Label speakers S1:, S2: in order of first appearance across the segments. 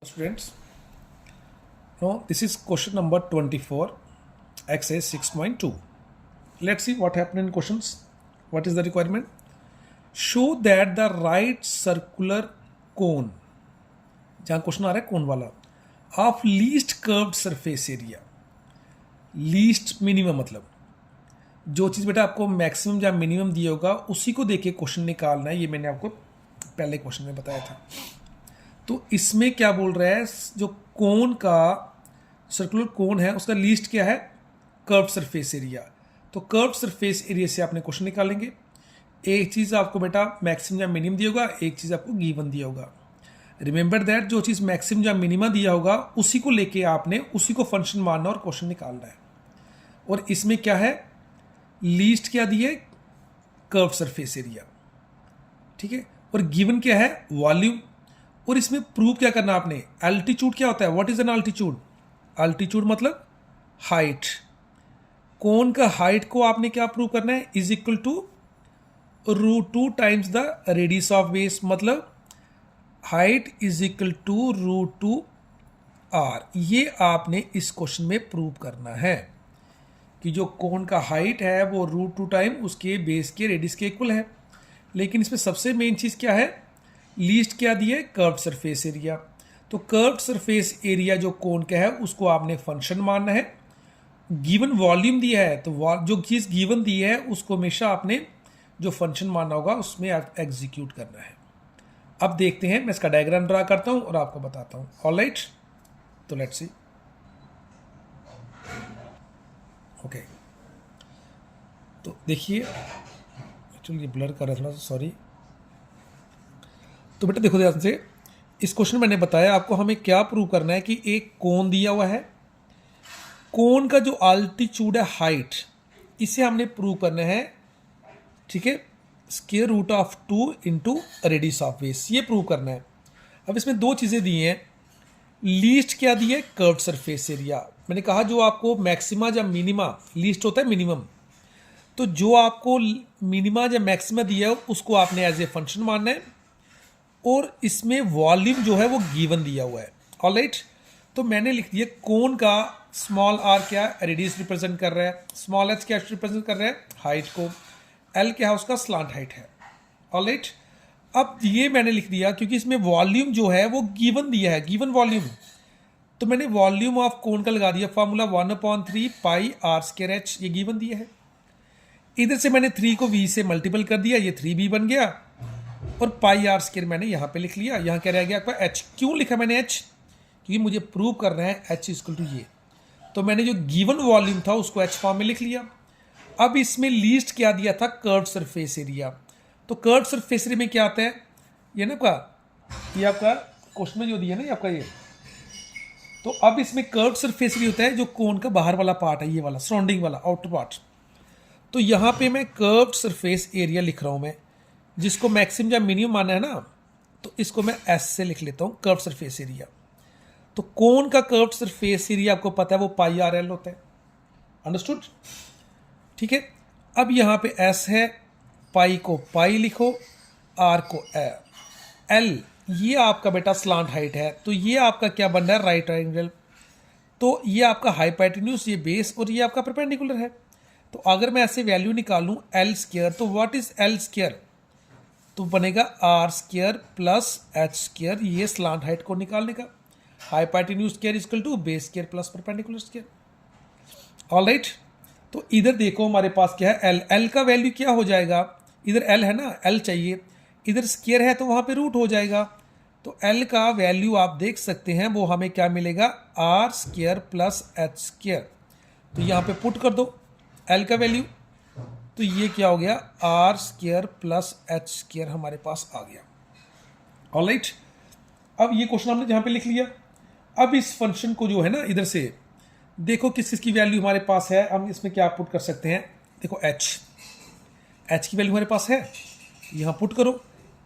S1: Students, now this is question number 24, exercise 6.2. Let's see what happened in questions. What is the requirement? Show that the right circular cone, जहाँ question आ रहा है कोन वाला, of least curved surface area, least minimum मतलब जो चीज़ बेटा आपको maximum या minimum दिया होगा उसी को देके क्वेश्चन निकालना है। ये मैंने आपको पहले क्वेश्चन में बताया था। तो इसमें क्या बोल रहा है, जो कोन का सर्कुलर कोन है उसका लीस्ट क्या है, कर्व सरफेस एरिया। तो कर्व सरफेस एरिया से आपने क्वेश्चन निकालेंगे। एक चीज़ आपको बेटा मैक्सिमम या मिनिमम दिया होगा, एक चीज़ आपको गिवन दिया होगा। रिमेंबर दैट, जो चीज़ मैक्सिमम या मिनिमम दिया होगा उसी को लेके आपने उसी को फंक्शन मानना और क्वेश्चन निकालना है। और इसमें क्या है, लीस्ट क्या दिए, कर्व सरफेस एरिया, ठीक है। और गिवन क्या है, वॉल्यूम। और इसमें प्रूव क्या करना आपने, एल्टीट्यूड क्या होता है, what is an altitude, altitude मतलब हाइट। कोन का हाइट को आपने क्या प्रूव करना है, is equal to √2 times the radius of base, मतलब height is equal to √2 r। ये आपने इस क्वेश्चन में प्रूव करना है कि जो कोन का हाइट है वो √2 टाइम उसके बेस के रेडियस के इक्वल है। लेकिन इसमें सबसे मेन चीज़ क्या है, लीस्ट क्या दी है, कर्व सरफेस एरिया। तो कर्व सरफेस एरिया जो कोन का है उसको आपने फंक्शन मानना है। गिवन वॉल्यूम दिया है तो जो चीज़ गिवन दी है उसको हमेशा आपने जो फंक्शन मानना होगा उसमें एग्जीक्यूट करना है। अब देखते हैं, मैं इसका डायग्राम ड्रा करता हूं और आपको बताता हूं। ऑलराइट, तो लेट्स सी। ओके, तो देखिए, एक्चुअली ये ब्लर कर रहा था, सॉरी। तो बेटा देखो ध्यान से, इस क्वेश्चन में मैंने बताया आपको हमें क्या प्रूव करना है कि एक कोन दिया हुआ है, कोन का जो अल्टीट्यूड है हाइट, इसे हमने प्रूव करना है, ठीक है, square root of 2 into radius of base, ये प्रूव करना है। अब इसमें दो चीज़ें दी हैं, लीस्ट क्या दी है, कर्व्ड सरफेस एरिया। मैंने कहा जो आपको मैक्सिमा या मिनिमा, लीस्ट होता है मिनिमम, तो जो आपको मिनिमा या मैक्सिमा दिया है उसको आपने एज ए फंक्शन मानना है। और इसमें वॉल्यूम जो है वो गिवन दिया हुआ है। ऑलराइट, तो मैंने लिख दिया कोन का स्मॉल आर क्या रेडियस रिप्रेजेंट कर रहा है, स्मॉल एच क्या रिप्रेजेंट कर रहा है, हाइट को, एल क्या है उसका स्लांट हाइट है। ऑलराइट, अब ये मैंने लिख दिया क्योंकि इसमें वॉल्यूम जो है वो गिवन दिया है, गिवन वॉल्यूम। तो मैंने वॉल्यूम ऑफ कोन का लगा दिया फॉर्मूला 1/3 पाई r²h, ये गिवन दिया है। इधर से मैंने 3 को v से मल्टीपल कर दिया, ये 3b बन गया, और πr² मैंने यहाँ पे लिख लिया। यहाँ क्या रह गया आपका h। क्यों लिखा मैंने h, क्योंकि मुझे प्रूव करना है h इक्वल टू ये। तो मैंने जो गिवन वॉल्यूम था उसको h फॉर्म में लिख लिया। अब इसमें लीस्ट क्या दिया था, कर्व सरफेस एरिया। तो कर्व सरफेस एरिया में क्या आता है, ये ना आपका, ये आपका क्वेश्चन में जो दिया ना ये आपका ये। तो अब इसमें कर्व सरफेस एरिया होता है जो कोन का बाहर वाला पार्ट है, ये वाला सराउंडिंग वाला आउटर पार्ट। तो यहाँ पे मैं कर्व सरफेस एरिया लिख रहा हूँ मैं, जिसको मैक्सिमम या मिनिमम माना है ना, तो इसको मैं एस से लिख लेता हूँ, कर्व सरफेस एरिया। तो कोन का कर्व सरफेस एरिया आपको पता है वो πr/l होता है, अंडरस्टूड, ठीक है। अब यहाँ पे एस है, पाई को पाई लिखो, आर को एल, ये आपका बेटा स्लांट हाइट है, तो ये आपका क्या बन रहा है, राइट एंगल। तो ये आपका हाइपोटेन्यूज, ये बेस, और ये आपका परपेंडिकुलर है। तो अगर मैं ऐसे वैल्यू निकालूं l², तो व्हाट इज l², तो बनेगा r² प्लस h², ये स्लांट हाइट को निकालने का, hypotenuse square equal to base square plus perpendicular square. Alright, तो इधर देखो हमारे पास क्या है, l का वैल्यू क्या हो जाएगा, इधर l है ना, l चाहिए, इधर स्क्वायर है तो वहां पे रूट हो जाएगा। तो l का वैल्यू आप देख सकते हैं वो हमें क्या मिलेगा, r² प्लस h²। तो यहाँ पे पुट कर दो l का वैल्यू, तो ये क्या हो गया, r² प्लस h² हमारे पास आ गया। ऑलराइट, अब ये क्वेश्चन हमने जहां पे लिख लिया। अब इस फंक्शन को जो है ना, इधर से देखो किस किस की वैल्यू हमारे पास है, हम इसमें क्या पुट कर सकते हैं। देखो h की वैल्यू हमारे पास है, यहां पुट करो।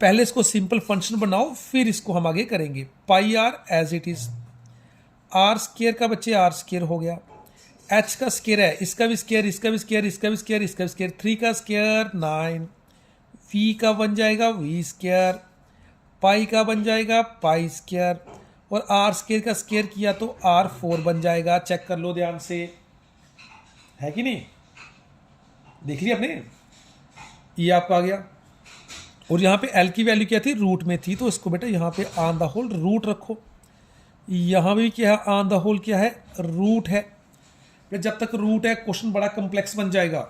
S1: पहले इसको सिंपल फंक्शन बनाओ, फिर इसको हम आगे करेंगे। πr as it is, r² का बच्चे r² हो गया, h का स्क्वायर है, इसका भी स्क्वायर, इसका भी स्क्वायर, इसका भी स्क्वायर, इसका भी स्क्वायर, 3 का स्क्वायर 9, v का बन जाएगा v², पाई का बन जाएगा π², और आर स्क्वायर का स्क्वायर किया तो R4 बन जाएगा। चेक कर लो ध्यान से, है कि नहीं, देख लिया आपने, ये आपका आ गया। और यहाँ पे L की वैल्यू क्या थी, रूट में थी, तो इसको बेटा यहाँ पे ऑन द होल रूट रखो। यहाँ भी क्या है, ऑन द होल क्या है, रूट है। जब तक रूट है क्वेश्चन बड़ा कम्प्लेक्स बन जाएगा।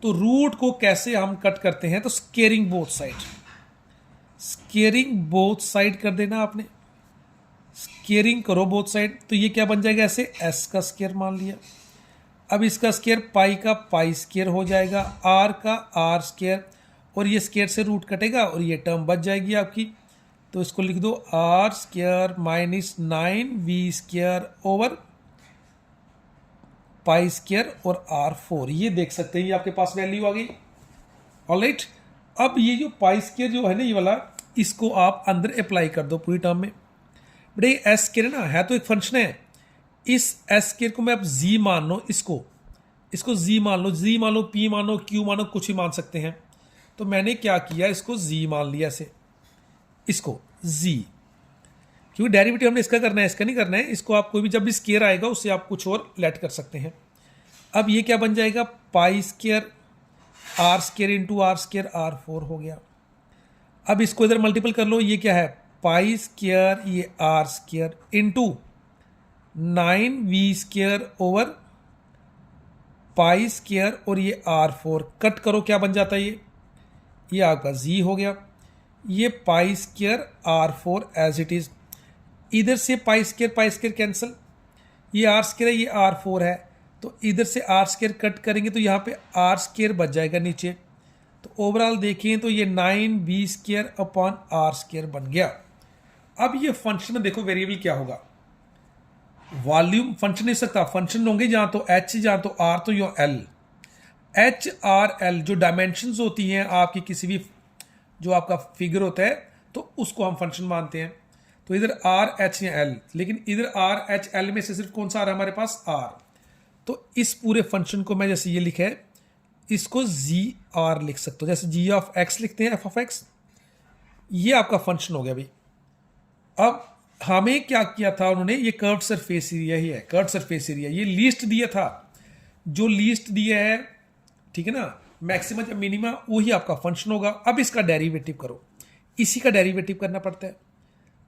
S1: तो रूट को कैसे हम कट करते हैं, तो squaring both side, squaring both side कर देना आपने, स्केयरिंग करो बोथ साइड। तो ये क्या बन जाएगा, ऐसे s का स्केयर मान लिया। अब इसका स्केयर पाई का पाई स्केयर हो जाएगा, r का r स्केयर, और ये स्केयर से रूट कटेगा और ये टर्म बच जाएगी आपकी। तो इसको लिख दो r square minus 9v square over pi square और R4, ये देख सकते हैं, ये आपके पास वैल्यू आ गई। ऑलराइट, अब ये जो पाई स्केयर जो है ना, ये वाला, इसको आप अंदर अप्लाई कर दो पूरी टर्म में। बेटे ये एस स्केयर है तो एक फंक्शन है, इस एस स्केयर को मैं अब जी मान लो, इसको जी मान लो, जी मान लो, पी मान लो, क्यू मानो, कुछ भी मान सकते हैं। तो मैंने क्या किया, इसको जी मान लिया ऐसे, इसको जी, क्योंकि डेरिवेटिव हमने इसका करना है, इसका नहीं करना है। इसको आप कोई भी जब भी स्केयर आएगा उससे आप कुछ और लेट कर सकते हैं। अब ये क्या बन जाएगा, pi square r square into r square, R4 हो गया। अब इसको इधर मल्टीपल कर लो, ये क्या है, पाई स्केयर ये r square into 9v square over pi square और ये R4, कट करो क्या बन जाता है, ये आपका जी हो गया। ये pi square R4 as it is, इधर से पाई स्केयर कैंसिल, ये आर स्केयर है, ये R4 है, तो इधर से आर स्केयर कट करेंगे तो यहाँ पे आर स्केयर बच जाएगा नीचे। तो ओवरऑल देखें तो ये 9v square upon are square बन गया। अब ये फंक्शन में देखो वेरिएबल क्या होगा, वॉल्यूम फंक्शन नहीं सकता, फंक्शन होंगे जहाँ तो h, जहाँ तो r, तो यो l, h r l जो डायमेंशंस होती हैं आपकी किसी भी जो आपका फिगर होता है, तो उसको हम फंक्शन मानते हैं। तो इधर आर एच या एल, लेकिन इधर आर एच एल में से सिर्फ कौन सा आ रहा है हमारे पास, आर। तो इस पूरे फंक्शन को मैं जैसे ये लिखा है, इसको जी आर लिख सकते हो, जैसे जी ऑफ एक्स लिखते हैं, एफ ऑफ एक्स, ये आपका फंक्शन हो गया भाई। अब हमें क्या किया था उन्होंने, ये कर्व सरफेस एरिया ही है, कर्व सरफेस एरिया, ये लीस्ट दिया था, जो लीस्ट दिया है, ठीक है ना, मैक्सिमम या मिनिमम, वही आपका फंक्शन होगा। अब इसका डेरिवेटिव करो, इसी का डेरिवेटिव करना पड़ता है।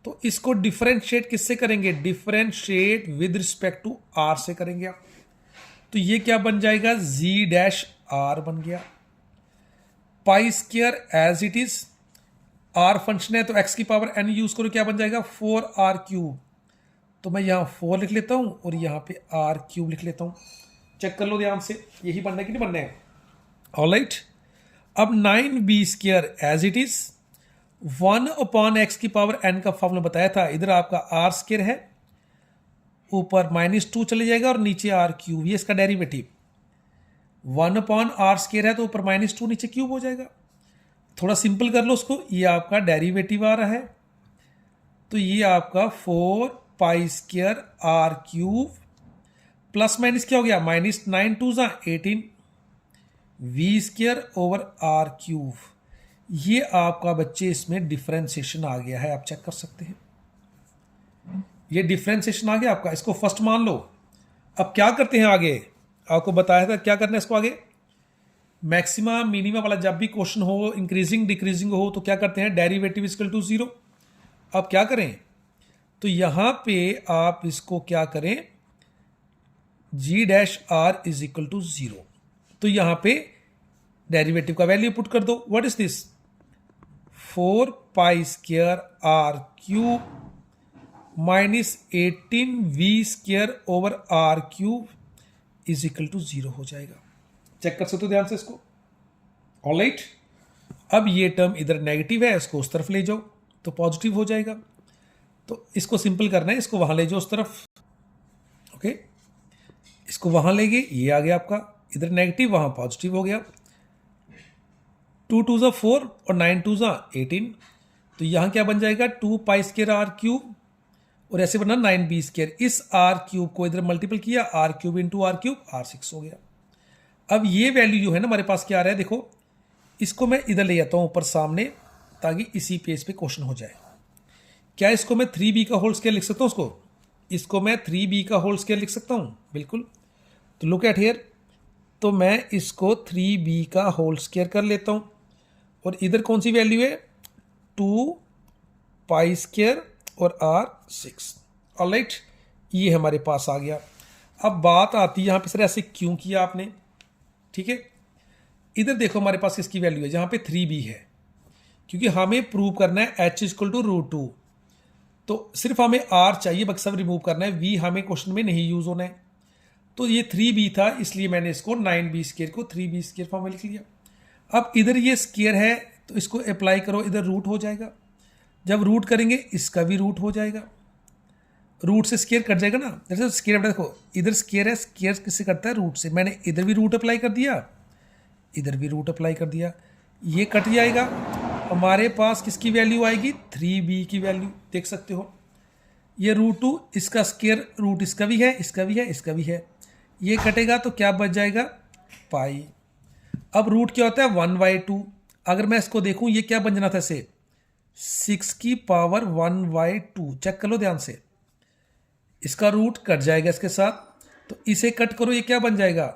S1: तो इसको डिफरेंशिएट किससे करेंगे, differentiate with respect to r से करेंगे आप। तो ये क्या बन जाएगा, जी डैश आर बन गया। Pi square as it is, r function है तो एक्स की पावर एन यूज करो, क्या बन जाएगा 4r क्यूब। तो मैं यहां 4 लिख लेता हूं और यहां पे r क्यूब लिख लेता हूं। चेक कर लो ध्यान से, यही बनना है कि नहीं बनना है। ऑलराइट, अब 9b square as it is, 1 upon x की पावर n का फॉर्मूला बताया था, इधर आपका r स्क्वायर है, ऊपर -2 चले जाएगा और नीचे r क्यूब, ये इसका डेरिवेटिव। 1 अपॉन r स्क्वायर है तो ऊपर -2 नीचे क्यूब हो जाएगा। थोड़ा सिंपल कर लो उसको, ये आपका डेरिवेटिव आ रहा है, तो ये आपका 4 pi square r cube plus minus क्या हो गया, -9 2 18 v square over r cube. ये आपका बच्चे इसमें डिफरेंशिएशन आ गया है, आप चेक कर सकते हैं, ये डिफरेंशिएशन आ गया आपका। इसको फर्स्ट मान लो। अब क्या करते हैं आगे, आपको बताया था क्या करना है इसको आगे, मैक्सिमम मिनिमम वाला जब भी क्वेश्चन हो, इंक्रीजिंग डिक्रीजिंग हो, तो क्या करते हैं, डेरिवेटिव इक्वल टू 0। अब क्या करें, तो यहां पे आप इसको क्या करें, g dash r is equal to 0, तो यहां पे डेरिवेटिव का वैल्यू पुट कर दो। What is this, 4 pi square r cube minus 18v square over r cube is equal to 0 हो जाएगा। चेक कर सकते हो ध्यान से इसको। ऑलराइट, अब ये टर्म इधर नेगेटिव है, इसको उस तरफ ले जाओ तो पॉजिटिव हो जाएगा। तो इसको सिंपल करना है, इसको वहां ले जाओ उस तरफ, ओके, इसको वहां ले गए, ये आ गया आपका, इधर नेगेटिव वहां पॉजिटिव हो गया। 2 2 ज़ा 4 और 9 2 ज़ा 18, तो यहां क्या बन जाएगा, 2 पाई स्क्वायर आर क्यूब और ऐसे बना 9b स्क्वायर। इस आर क्यूब को इधर मल्टीपल किया, r cube into r cube, R6 हो गया। अब ये वैल्यू जो है ना हमारे पास क्या आ रहा है, देखो इसको मैं इधर ले जाता हूं ऊपर सामने, ताकि इसी पेज पे क्वेश्चन हो जाए। क्या इसको मैं 3b का होल स्क्वायर लिख सकता हूँ? इसको मैं 3b का होल स्क्वायर लिख सकता हूँ, बिल्कुल। तो लुक एट हियर, तो मैं इसको 3b का होल स्क्वायर कर लेता हूँ और इधर कौन सी वैल्यू है? 2 पाई स्क्वायर और r 6। ऑलराइट, ये हमारे पास आ गया। अब बात आती है यहाँ पे, सर ऐसे क्यों किया आपने? ठीक है, इधर देखो हमारे पास इसकी वैल्यू है जहाँ पे 3b है, क्योंकि हमें प्रूव करना है h इक्वल टू √2, तो सिर्फ हमें r चाहिए, बाकी सब रिमूव करना है, v हमें क्वेश्चन में नहीं यूज होना है। तो ये 3b था, इसलिए मैंने इसको 9b स्क्वायर को 3b स्क्वायर फॉर्म में लिख लिया। अब इधर ये स्क्वायर है तो इसको अप्लाई करो, इधर रूट हो जाएगा। जब रूट करेंगे इसका भी रूट हो जाएगा, रूट से स्क्वायर कट जाएगा ना। जैसे स्क्वायर देखो, इधर स्क्वायर है, स्क्वायर किससे कटता है? रूट से। मैंने इधर भी रूट अप्लाई कर दिया, इधर भी रूट अप्लाई कर दिया, ये कट जाएगा। हमारे पास किसकी वैल्यू आएगी? 3b की वैल्यू, देख सकते हो। ये √2, इसका स्क्वायर रूट इसका भी है, इसका भी है, इसका भी है, ये कटेगा तो क्या बच जाएगा? पाई। अब रूट क्या होता है? 1/2। अगर मैं इसको देखूं, ये क्या बन जाना था इसे? 6 की पावर 1/2। चेक कर लो ध्यान से, इसका रूट कट जाएगा इसके साथ, तो इसे कट करो, ये क्या बन जाएगा?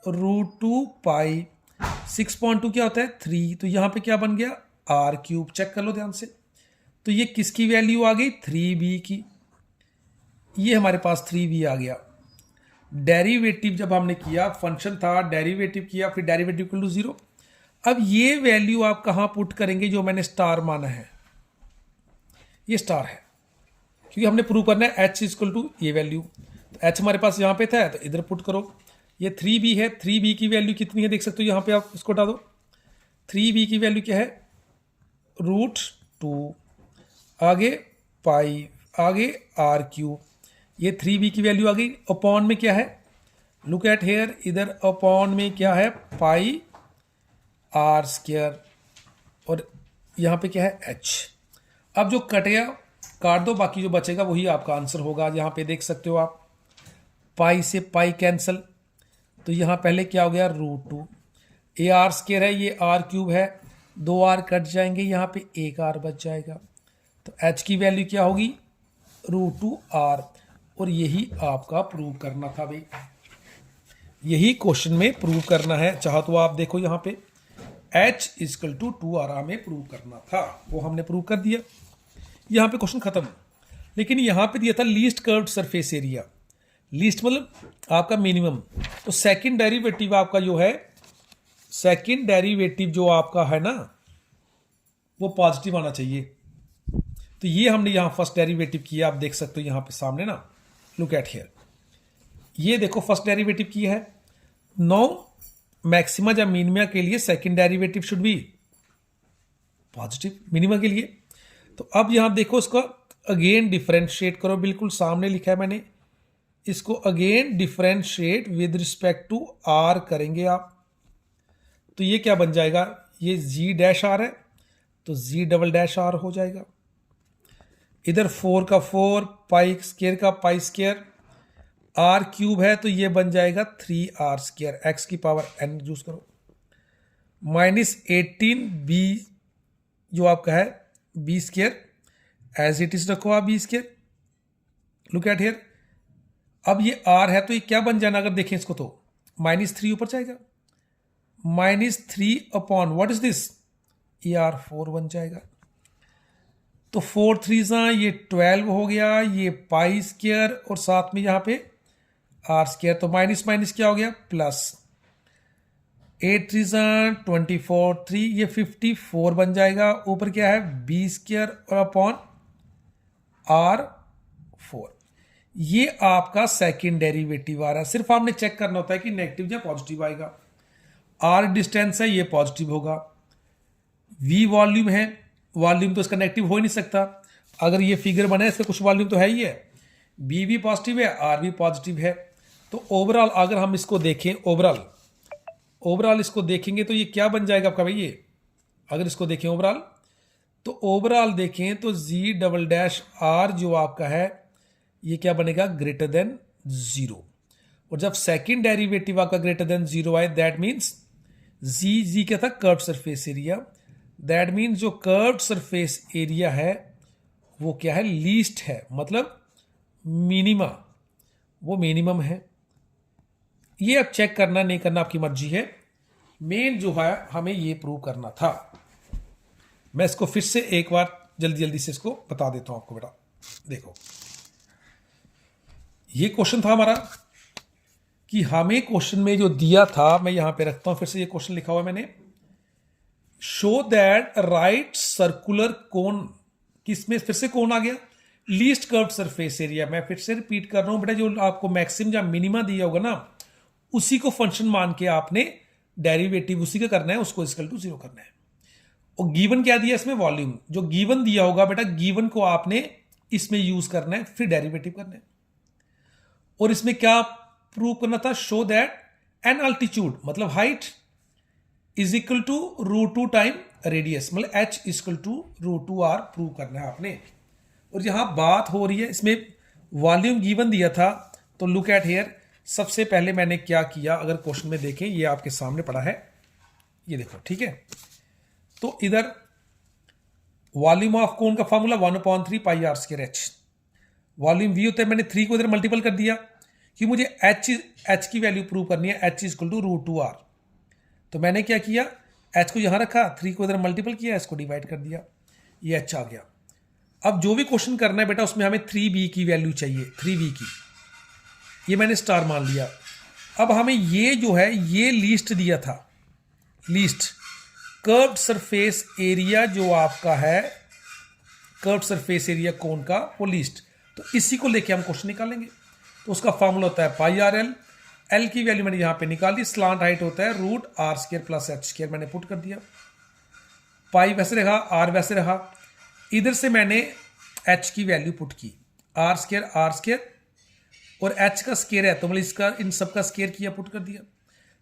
S1: √2 पाई। 6.2 क्या होता है? 3, तो यहां पे क्या बन गया? r³। चेक कर लो ध्यान से, तो ये किसकी वैल्यू आ गई? 3b की। ये हमारे पास 3b आ गया। डेरिवेटिव जब हमने किया, फंक्शन था, डेरिवेटिव किया, फिर डेरिवेटिव इक्वल टू 0। अब ये वैल्यू आप कहां पुट करेंगे? जो मैंने स्टार माना है, ये स्टार है, क्योंकि हमने प्रूव करना है h इक्वल टू ये वैल्यू। तो h हमारे पास यहाँ पे था, तो इधर पुट करो। ये 3b है, 3b की वैल्यू कितनी है? देख सकते हो यहाँ पे, आप इसको हटा दो। 3b की वैल्यू क्या है? √2, आगे पाई, आगे r³। ये 3b की वैल्यू आ गई। अपॉन में क्या है? लुक एट हेयर, इधर अपॉन में क्या है? पाई r², और यहाँ पे क्या है? h। अब जो कटेगा काट दो, बाकी जो बचेगा वही आपका आंसर होगा। यहाँ पे देख सकते हो आप, पाई से पाई कैंसल, तो यहाँ पहले क्या हो गया? √2। ये r² है, ये r³ है, 2 r कट जाएंगे, यहाँ पे 1 r बच जाएगा। तो h की वैल्यू क्या होगी? √2r। और यही आपका प्रूव करना था भाई, यही क्वेश्चन में प्रूव करना है। चाहो तो आप देखो यहाँ पे, h इक्वल टू 2r हमें प्रूव करना था, वो हमने प्रूव कर दिया। यहाँ पे क्वेश्चन खत्म। लेकिन यहाँ पे दिया था least curved surface area. Least मतलब आपका मिनिमम। तो सेकंड डेरिवेटिव आपका जो है, सेकंड डेरिवेटिव जो आपका है ना, वो पॉजिटिव आना चाहिए। तो ये हमने यहाँ फर्स्ट डेरिवेटिव किया, आप देख सकते हो यहाँ पे सामने ना, लुक एट हियर, ये देखो फर्स्ट डेरिवेटिव किया है। नो मैक्सिमा या मिनिमा के लिए second derivative should be positive, minima के लिए। तो अब यहां देखो, इसको अगेन डिफरेंशिएट करो, बिल्कुल सामने लिखा है मैंने, इसको again differentiate with respect to r करेंगे आप। तो ये क्या बन जाएगा? ये g' है, तो g" हो जाएगा। इधर 4 का 4, पाई स्क्वायर का पाई स्क्वायर, r³ है, तो ये बन जाएगा 3r², x की पावर n यूज करो, -18b जो आपका है b² एज इट इज रखो आप b²। लुक एट हियर, अब ये r है, तो ये क्या बन जाना? अगर देखें इसको तो -3 ऊपर जाएगा, -3 अपॉन व्हाट इज दिस? ये r4 बन जाएगा। तो 4 3 ये 12 हो गया, ये पाई स्क्वायर और साथ में यहाँ पे r², तो माइनस माइनस क्या हो गया? प्लस। 8 3 24, 3 ये 54 बन जाएगा। ऊपर क्या है? b² और अपॉन r4। ये आपका सेकंड डेरिवेटिव आ रहा है। सिर्फ आपने चेक करना होता है कि नेगेटिव या पॉजिटिव आएगा। r डिस्टेंस है, ये पॉजिटिव होगा। v वॉल्यूम है, वॉल्यूम तो इसका नेगेटिव हो ही नहीं सकता। अगर ये फिगर बने, इसका कुछ वॉल्यूम तो है ही है। b भी पॉजिटिव है, r भी पॉजिटिव है। तो ओवरऑल अगर हम इसको देखें, ओवरऑल इसको देखेंगे तो ये क्या बन जाएगा आपका भाई? ये अगर इसको देखें ओवरऑल, तो ओवरऑल देखें तो g" जो आपका है, ये क्या बनेगा? Greater than 0। और जब सेकंड डेरिवेटिव आपका ग्रेटर देन 0 आए, दैट मीन्स जी क्या था? Curved surface area. That means जो कर्व्ड सरफेस एरिया है वो क्या है, लीस्ट है, मतलब मिनिमा, वो मिनिमम है। ये अब चेक करना नहीं करना आपकी मर्जी है, मेन जो है हमें ये प्रूव करना था। मैं इसको फिर से एक बार जल्दी जल्दी से इसको बता देता हूं आपको। बेटा देखो, ये क्वेश्चन था हमारा कि हमें क्वेश्चन में जो दिया था, मैं यहां पे रखता हूं, फिर से ये क्वेश्चन लिखा हुआ है मैंने, show that right circular cone, किसमें फिर से कौन आ गया, लीस्ट कर्व सरफेस एरिया। मैं फिर से रिपीट कर रहा हूं बेटा, जो आपको मैक्सिमम या मिनिमा दिया होगा ना, उसी को फंक्शन मान के आपने डेरिवेटिव उसी का करना है, उसको इक्वल टू 0 करना है। और गिवन क्या दिया इसमें, वॉल्यूम। जो गिवन दिया होगा बेटा, गिवन को आपने इसमें यूज करना है, फिर डेरिवेटिव करना है। और इसमें क्या प्रूव करना था, शो दैट एन अल्टीट्यूड मतलब height is equal to √2 time radius, मतलब h equal to √2r prove करना है आपने। और यहां बात हो रही है, इसमें वॉल्यूम गिवन दिया था, तो लुक एट हियर। सबसे पहले मैंने क्या किया, अगर क्वेश्चन में देखें, ये आपके सामने पड़ा है, ये देखो, ठीक है। तो इधर वॉल्यूम ऑफ कोन का formula 1/3 pi r square h, volume v होता है, मैंने 3 को इधर मल्टीपल कर दिया कि मुझे एच की वैल्यू प्रूव करनी है, h इक्वल टू √2r। तो मैंने क्या किया, h को यहां रखा, 3 को इधर मल्टीपल किया, इसको डिवाइड कर दिया, ये h आ गया। अब जो भी क्वेश्चन करना है बेटा, उसमें हमें 3b की वैल्यू चाहिए, 3b की, ये मैंने स्टार मान लिया। अब हमें ये जो है, ये लीस्ट दिया था, लीस्ट कर्व्ड सरफेस एरिया जो आपका है, कर्व्ड सरफेस एरिया कोन का, वो लीस्ट। तो इसी को लेके हम क्वेश्चन निकालेंगे। तो उसका फॉर्मूला होता है पाई आर एल, एल की वैल्यू मैंने यहां पे निकाल दी, स्लांट हाइट होता है √r² प्लस h², मैंने पुट कर दिया। पाई वैसे रहा, आर वैसे रहा, इधर से मैंने h की वैल्यू पुट की, r² और h का स्केयर है, तो मतलब इसका इन सब का स्केयर किया, पुट कर दिया।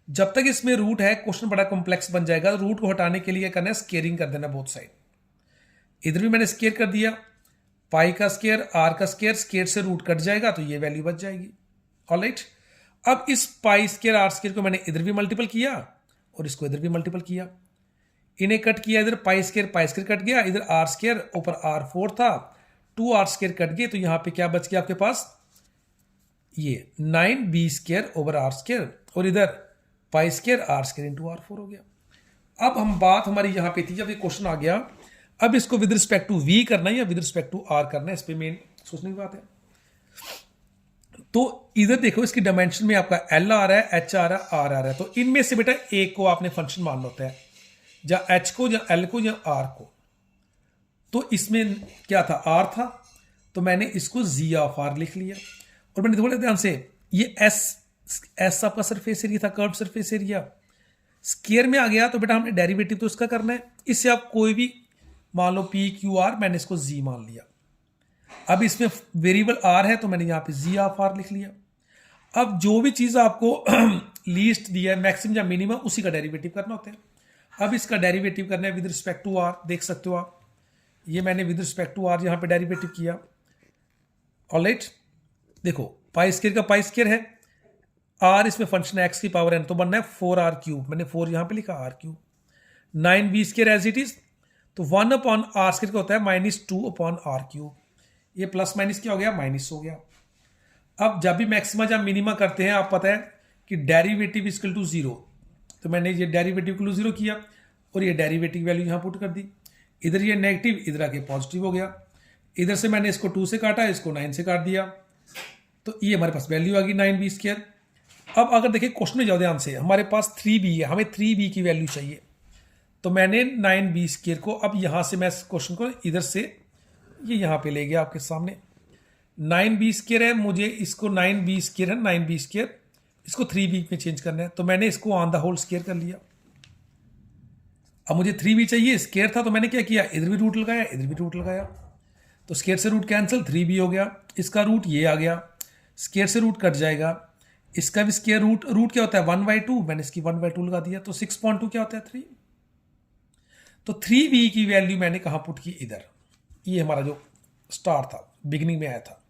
S1: जब तक इसमें रूट है, क्वेश्चन बड़ा कॉम्प्लेक्स बन जाएगा। रूट को हटाने के लिए करना है, स्केयरिंग कर देना बोथ साइड। इधर भी मैंने स्केयर कर दिया, पाई का स्केयर, आर का स्केयर, स्केयर से रूट कट जाएगा, तो ये वैल्यू बच जाएगी। ऑलराइट, अब इस पाई स्केयर आर स्केयर को मैंने इधर भी मल्टीपल किया और इसको इधर भी मल्टीपल किया, इन्हें कट किया, इधर पाई स्केयर कट गया, इधर आर स्केयर, ऊपर R4 था, 2r² कट गए, तो यहां पे क्या बच गया आपके पास, ये 9b² और इधर pi square r² into R4 हो गया। अब हम बात हमारी यहां पे थी, जब ये क्वेश्चन आ गया, अब इसको विद रिस्पेक्ट टू v करना है या विद रिस्पेक्ट टू r करना है, इस पे मेन सोचने की बात है। तो इधर देखो, इसकी डायमेंशन में आपका l आ रहा है, h आ रहा है, r आ रहा है, तो इनमें से बेटा एक को आपने फंक्शन मानना होता है, या h को या l को या r को। तो इसमें क्या था, r था, तो मैंने इसको z ऑफ r लिख लिया। और मैंने थोड़े ध्यान से, ये s आपका सरफेस एरिया था, कर्व सरफेस एरिया, स्केयर में आ गया, तो बेटा हमने डेरिवेटिव तो इसका करना है। इससे आप कोई भी मान लो PQR, मैंने इसको z मान लिया। अब इसमें वेरिएबल r है, तो मैंने यहां पे z ऑफ r लिख लिया। अब जो भी चीज आपको लीस्ट दिया है, मैक्सिमम या मिनिमम, उसी का डेरिवेटिव करना होता है। अब इसका डेरिवेटिव करना है विद रिस्पेक्ट टू r, देख सकते हो आप, ये मैंने विद रिस्पेक्ट टू r यहां पे डेरिवेटिव किया। ऑलराइट, देखो पाई स्केयर का पाई स्केयर है, r इसमें फंक्शन है x की पावर n, तो बनना है 4r³, मैंने 4 यहां पे लिखा, r³। 9b² as it is, तो 1/r² का होता है -2/r³, ये प्लस माइनस क्या हो गया, माइनस हो गया। अब जब भी मैक्सिमा या मिनिमा करते हैं, आप पता है कि डेरिवेटिव इक्वल टू 0, तो मैंने ये डेरिवेटिव इक्वल टू 0 किया और ये डेरिवेटिव वैल्यू यहां पुट कर दी। इधर ये नेगेटिव, इधर आके पॉजिटिव हो गया। इधर से मैंने इसको 2 से काटा, इसको 9 से काट दिया, तो ये हमारे पास वैल्यू आ गई 9b²। अब अगर देखिए क्वेश्चन में जाओ ध्यान से, हमारे पास 3b है, हमें 3b की वैल्यू चाहिए, तो मैंने 9b² को, अब यहां से मैं इस क्वेश्चन को इधर से ये यहां पे ले गया आपके सामने। 9b² है, मुझे इसको 9b² है, 9b², इसको 3b में चेंज करना है, तो मैंने इसको ऑन द होल स्क्वायर कर लिया। अब मुझे 3b चाहिए, स्क्वायर था, तो मैंने क्या किया, इधर भी रूट लगाया, इधर भी रूट लगाया, तो स्क्वायर से रूट कैंसिल, 3b हो गया। इसका रूट ये आ गया, स्क्वायर से रूट कट जाएगा, इसका भी स्क्वायर रूट क्या होता है 1/2, मैंने इसकी 1/2 लगा दिया, तो 6.2 क्या होता है 3। तो 3b की वैल्यू मैंने कहां पुट की, इधर, ये हमारा जो स्टार था बिगिनिंग में आया था,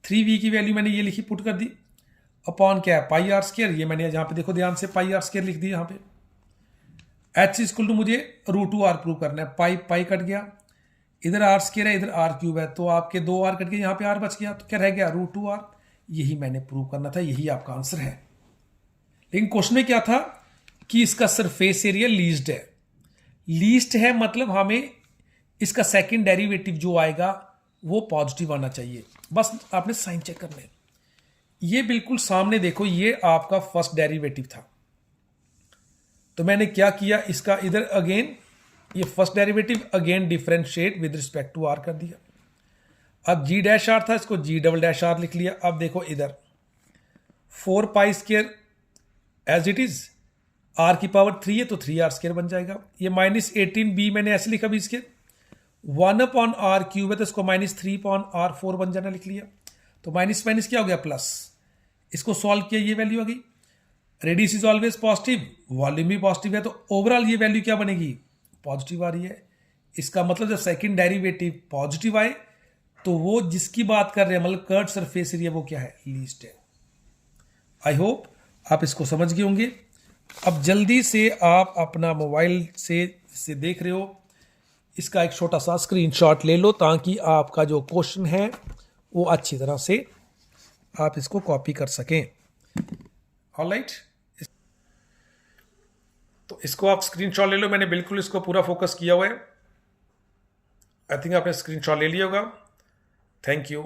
S1: 3b की वैल्यू मैंने ये लिखी, पुट कर दी, अपॉन क्या है पाई r², ये मैंने यहां पे देखो ध्यान से पाई r² लिख दी। यहां पे h इक्वल टू मुझे √2r प्रूव करना है, पाई कट गया, इधर आर स्क्वायर है, इधर आर क्यूब है, तो आपके 2r कट के यहाँ पे r बच गया, तो क्या रह गया √2r। यही मैंने प्रूव करना था, यही आपका आंसर है। लेकिन क्वेश्चन में क्या था कि इसका सरफेस एरिया लीस्ड है। लीस्ट है मतलब हमें इसका सेकंड डेरिवेटिव जो आएगा वो पॉजिटिव आना चाहिए। बस आपने साइन चेक करना है। ये बिल्कुल सामने देखो, ये आपका फर्स्ट डेरिवेटिव था, तो मैंने क्या किया, इसका इधर अगेन ये first derivative again differentiate with respect to r कर दिया। अब जी डैश आर था, इसको जी डबल डैश आर लिख लिया। अब देखो इधर 4π² एज इट इज, आर की पावर 3 है तो 3r² बन जाएगा। ये -18b मैंने ऐसे लिखा भी, इसके 1/r³ है तो इसको -3/r4 बन जाना, लिख लिया। तो माइनस माइनस क्या हो गया प्लस, इसको सॉल्व किया, ये वैल्यू आ गई। Radius is always positive, volume भी पॉजिटिव है, तो ओवरऑल ये वैल्यू क्या बनेगी, पॉजिटिव आ रही है। इसका मतलब जब सेकंड डेरिवेटिव पॉजिटिव आए तो वो जिसकी बात कर रहे हैं मतलब कर्व सरफेस एरिया, वो क्या है, लीस्ट है। आई होप आप इसको समझ गए होंगे। अब जल्दी से आप अपना मोबाइल से देख रहे हो, इसका एक छोटा सा स्क्रीनशॉट ले लो ताकि आपका जो क्वेश्चन है वो अच्छी तरह से आप इसको कॉपी कर सकें। ऑलराइट, तो इसको आप स्क्रीनशॉट ले लो। मैंने बिल्कुल इसको पूरा फोकस किया हुआ है। आई थिंक आपने स्क्रीनशॉट ले लिया होगा। Thank you.